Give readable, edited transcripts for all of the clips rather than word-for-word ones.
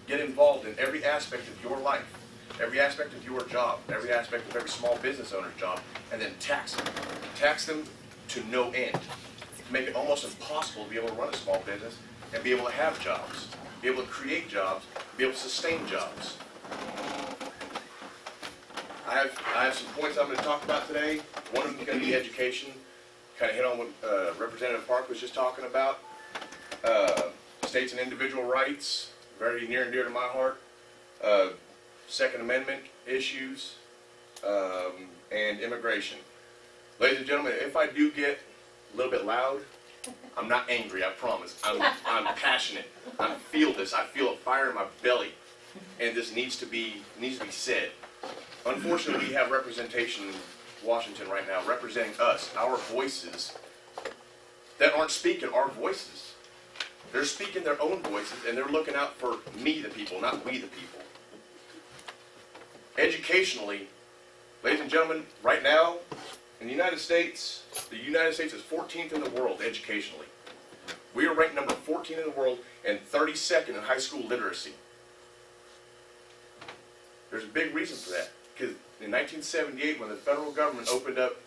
get involved in every aspect of your life, every aspect of your job, every aspect of every small business owner's job, and then tax them. Tax them to no end. Make it almost impossible to be able to run a small business and be able to have jobs, be able to create jobs, be able to sustain jobs. I have some points I'm going to talk about today. One of them is going to be education. Kind of hit on what Representative Park was just talking about. States and individual rights, very near and dear to my heart. Second Amendment issues, and immigration. Ladies and gentlemen, if I do get a little bit loud, I'm not angry, I promise. I'm passionate. I feel this. I feel a fire in my belly, and this needs to be said. Unfortunately, we have representation in Washington right now representing us, our voices, that aren't speaking our voices. They're speaking their own voices, and they're looking out for me, the people, not we, the people. Educationally, ladies and gentlemen, right now, in the United States is 14th in the world educationally. We are ranked number 14 in the world and 32nd in high school literacy. There's a big reason for that, because in 1978, when the federal government opened up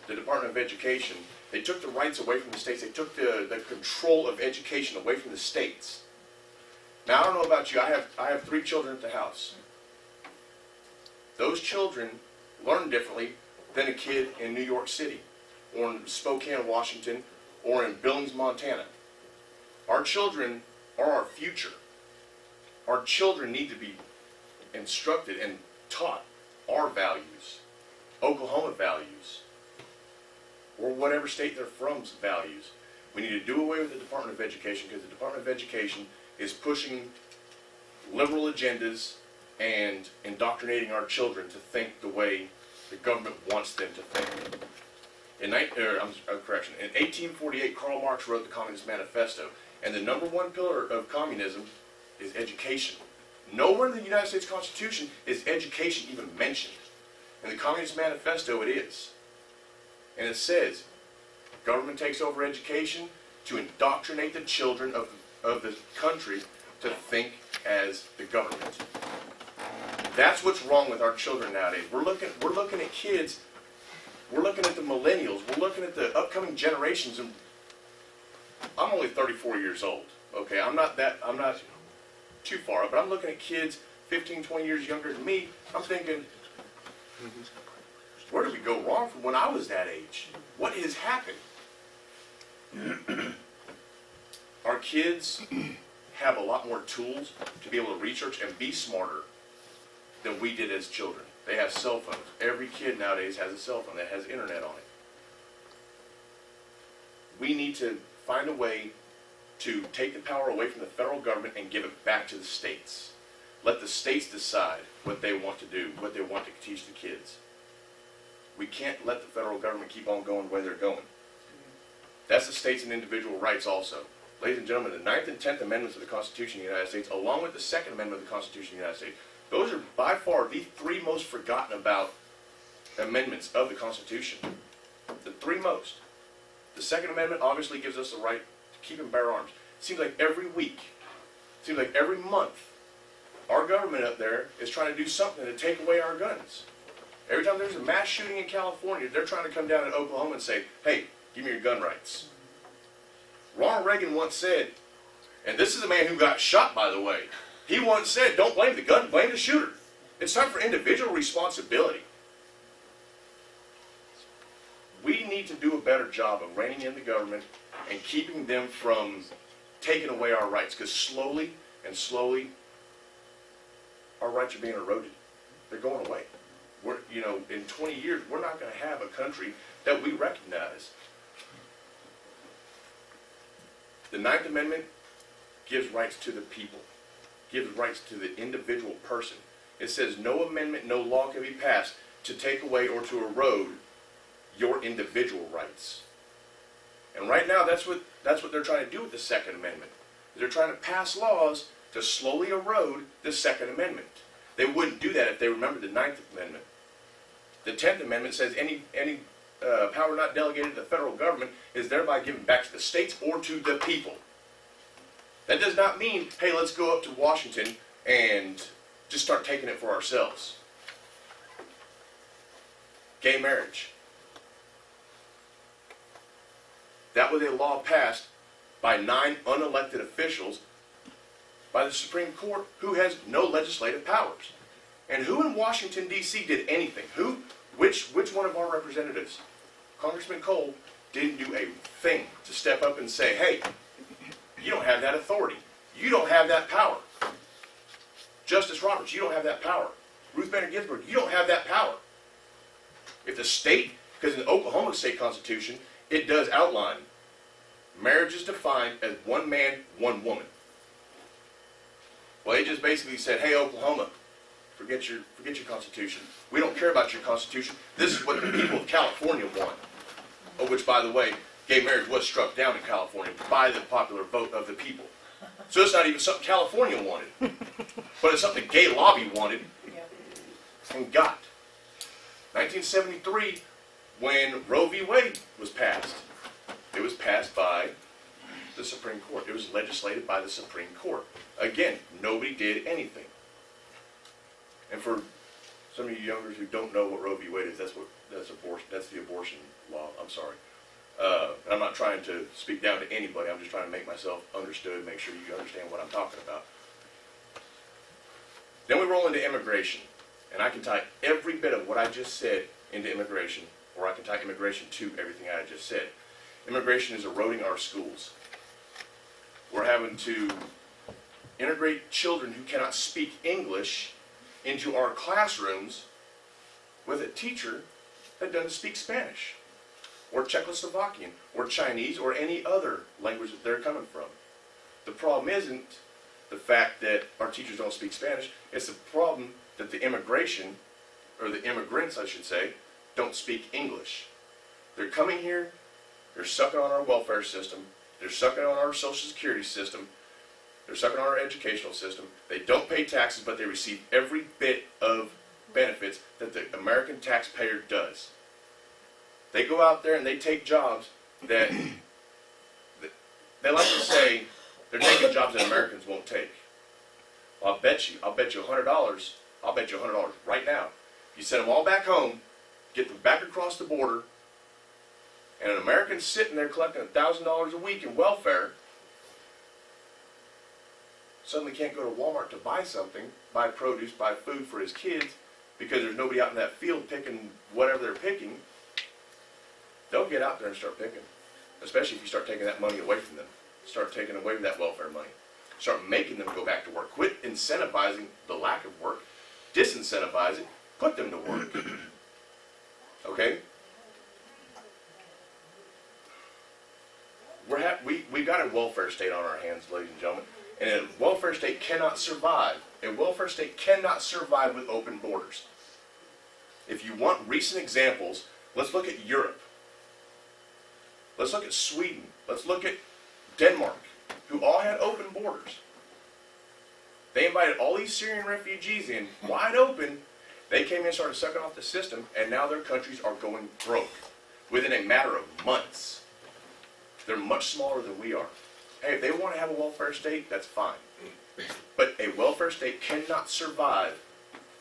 the Department of Education, they took the rights away from the states. They took the control of education away from the states. Now, I don't know about you. I have 3 children at the house. Those children learn differently than a kid in New York City, or in Spokane, Washington, or in Billings, Montana. Our children are our future. Our children need to be instructed and taught our values, Oklahoma values, or whatever state they're from's values. We need to do away with the Department of Education, because the Department of Education is pushing liberal agendas and indoctrinating our children to think the way the government wants them to think. In 1848, Karl Marx wrote the Communist Manifesto, and the number 1 pillar of communism is education. Nowhere in the United States Constitution is education even mentioned. In the Communist Manifesto, it is. And it says, government takes over education to indoctrinate the children of the country to think as the government. That's what's wrong with our children nowadays. We're looking at kids, we're looking at the millennials, we're looking at the upcoming generations, and I'm only 34 years old, okay? I'm not too far, but I'm looking at kids 15, 20 years younger than me. I'm thinking, where did we go wrong from when I was that age? What has happened? Our kids have a lot more tools to be able to research and be smarter than we did as children. They have cell phones. Every kid nowadays has a cell phone that has internet on it. We need to find a way to take the power away from the federal government and give it back to the states. Let the states decide what they want to do, what they want to teach the kids. We can't let the federal government keep on going the way they're going. That's the states and individual rights also. Ladies and gentlemen, the 9th and 10th Amendments of the Constitution of the United States, along with the 2nd Amendment of the Constitution of the United States, those are by far the 3 most forgotten about amendments of the Constitution. The 3 most. The 2nd Amendment obviously gives us the right to keep and bear arms. It seems like every week, it seems like every month, our government up there is trying to do something to take away our guns. Every time there's a mass shooting in California, they're trying to come down in Oklahoma and say, hey, give me your gun rights. Ronald Reagan once said, and this is a man who got shot, by the way, he once said, don't blame the gun, blame the shooter. It's time for individual responsibility. We need to do a better job of reining in the government and keeping them from taking away our rights, because slowly and slowly, our rights are being eroded. They're going away. In 20 years, we're not going to have a country that we recognize. The 9th Amendment gives rights to the people, gives rights to the individual person. It says no amendment, no law can be passed to take away or to erode your individual rights. And right now, that's what they're trying to do with the 2nd Amendment. They're trying to pass laws to slowly erode the 2nd Amendment. They wouldn't do that if they remembered the 9th Amendment. The 10th Amendment says any power not delegated to the federal government is thereby given back to the states or to the people. That does not mean, hey, let's go up to Washington and just start taking it for ourselves. Gay marriage. That was a law passed by 9 unelected officials by the Supreme Court, who has no legislative powers. And who in Washington, D.C. did anything? Which one of our representatives, Congressman Cole, didn't do a thing to step up and say, hey, you don't have that authority. You don't have that power. Justice Roberts, you don't have that power. Ruth Bader Ginsburg, you don't have that power. If the state, because in the Oklahoma state constitution, it does outline marriage is defined as one man, one woman. Well, they just basically said, hey, Oklahoma, forget your constitution. We don't care about your constitution. This is what the people of California want. Oh, which, by the way, gay marriage was struck down in California by the popular vote of the people. So it's not even something California wanted, but it's something the gay lobby wanted and got. 1973, when Roe v. Wade was passed, it was passed by the Supreme Court. It was legislated by the Supreme Court. Again, nobody did anything. And for some of you youngers who don't know what Roe v. Wade is, that's the abortion law. I'm sorry. And I'm not trying to speak down to anybody. I'm just trying to make myself understood, make sure you understand what I'm talking about. Then we roll into immigration. And I can tie every bit of what I just said into immigration, or I can tie immigration to everything I just said. Immigration is eroding our schools. We're having to integrate children who cannot speak English into our classrooms with a teacher that doesn't speak Spanish, or Czechoslovakian, or Chinese, or any other language that they're coming from. The problem isn't the fact that our teachers don't speak Spanish, it's the problem that the immigration, or the immigrants I should say, don't speak English. They're coming here, they're sucking on our welfare system, they're sucking on our social security system, they're sucking on our educational system. They don't pay taxes, but they receive every bit of benefits that the American taxpayer does. They go out there and they take jobs that they like to say they're taking jobs that Americans won't take. Well, I'll bet you $100. I'll bet you $100 right now. You send them all back home, get them back across the border, and an American's sitting there collecting $1,000 a week in welfare, suddenly can't go to Walmart to buy something, buy produce, buy food for his kids, because there's nobody out in that field picking whatever they're picking. They'll get out there and start picking, especially if you start taking that money away from them. Start taking away that welfare money. Start making them go back to work. Quit incentivizing the lack of work. Disincentivize it. Put them to work. Okay? We got a welfare state on our hands, ladies and gentlemen. And a welfare state cannot survive. A welfare state cannot survive with open borders. If you want recent examples, let's look at Europe. Let's look at Sweden. Let's look at Denmark, who all had open borders. They invited all these Syrian refugees in, wide open. They came in and started sucking off the system, and now their countries are going broke within a matter of months. They're much smaller than we are. Hey, if they want to have a welfare state, that's fine. But a welfare state cannot survive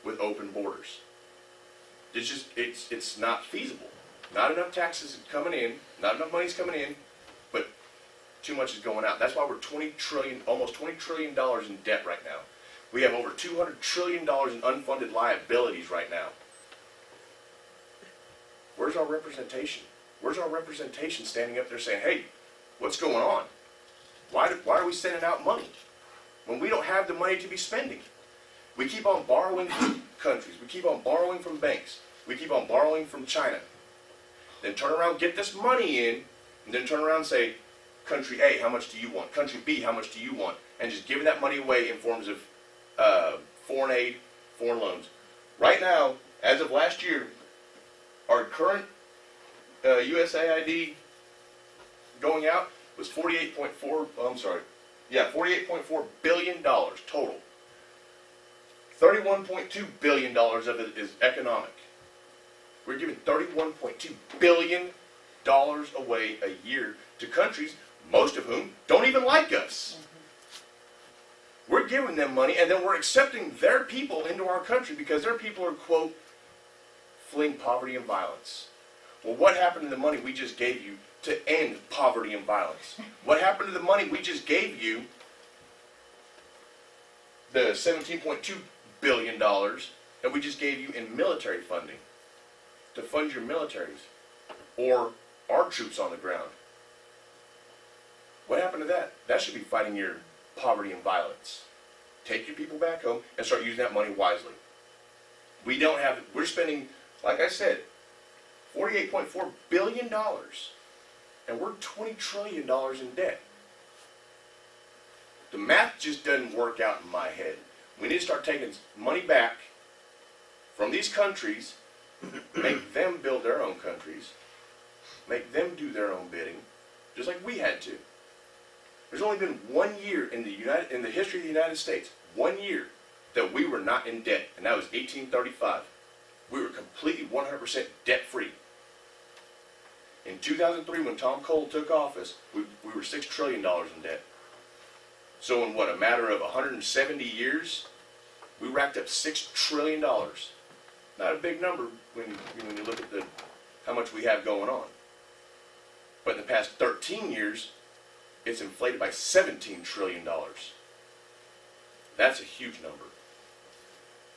with open borders. It's not feasible. Not enough taxes coming in, not enough money's coming in, but too much is going out. That's why we're almost $20 trillion in debt right now. We have over $200 trillion in unfunded liabilities right now. Where's our representation? Where's our representation standing up there saying, hey, what's going on? Why are we sending out money when we don't have the money to be spending? We keep on borrowing from countries. We keep on borrowing from banks. We keep on borrowing from China. Then turn around, get this money in, and then turn around and say, country A, how much do you want? Country B, how much do you want? And just giving that money away in forms of foreign aid, foreign loans. Right now, as of last year, our current USAID going out was $48.4 billion total. $31.2 billion of it is economic. We're giving $31.2 billion away a year to countries, most of whom don't even like us. We're giving them money, and then we're accepting their people into our country because their people are, quote, fleeing poverty and violence. Well, what happened to the money we just gave you to end poverty and violence? What happened to the money we just gave you, the $17.2 billion that we just gave you in military funding to fund your militaries or our troops on the ground? What happened to that? That should be fighting your poverty and violence. Take your people back home and start using that money wisely. We're spending, like I said, $48.4 billion, and we're $20 trillion in debt. The math just doesn't work out in my head. We need to start taking money back from these countries, make them build their own countries, make them do their own bidding, just like we had to. There's only been 1 year in the history of the United States, 1 year, that we were not in debt, and that was 1835. We were completely 100% debt-free. In 2003, when Tom Cole took office, we were $6 trillion in debt. So in what, a matter of 170 years, we racked up $6 trillion. Not a big number when you look at how much we have going on. But in the past 13 years, it's inflated by $17 trillion. That's a huge number.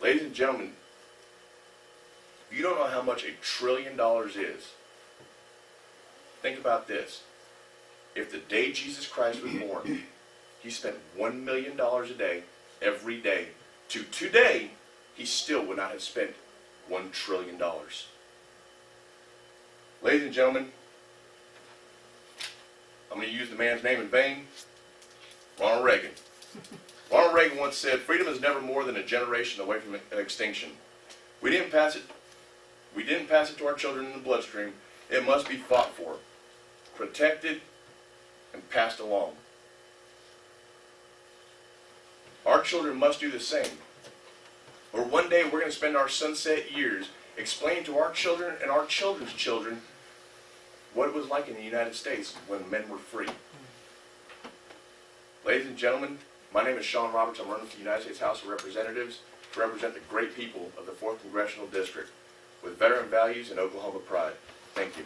Ladies and gentlemen, if you don't know how much $1 trillion is, think about this. If the day Jesus Christ was born, he spent $1 million a day, every day, to today, he still would not have spent $1 trillion. Ladies and gentlemen, I'm going to use the man's name in vain, Ronald Reagan. Ronald Reagan once said, "Freedom is never more than a generation away from extinction. We didn't pass it to our children in the bloodstream. It must be fought for, protected, and passed along. Our children must do the same. Or one day we're going to spend our sunset years explaining to our children and our children's children what it was like in the United States when men were free." Ladies and gentlemen, my name is Shawn Roberts. I'm running for the United States House of Representatives to represent the great people of the 4th Congressional District with veteran values and Oklahoma pride. Thank you.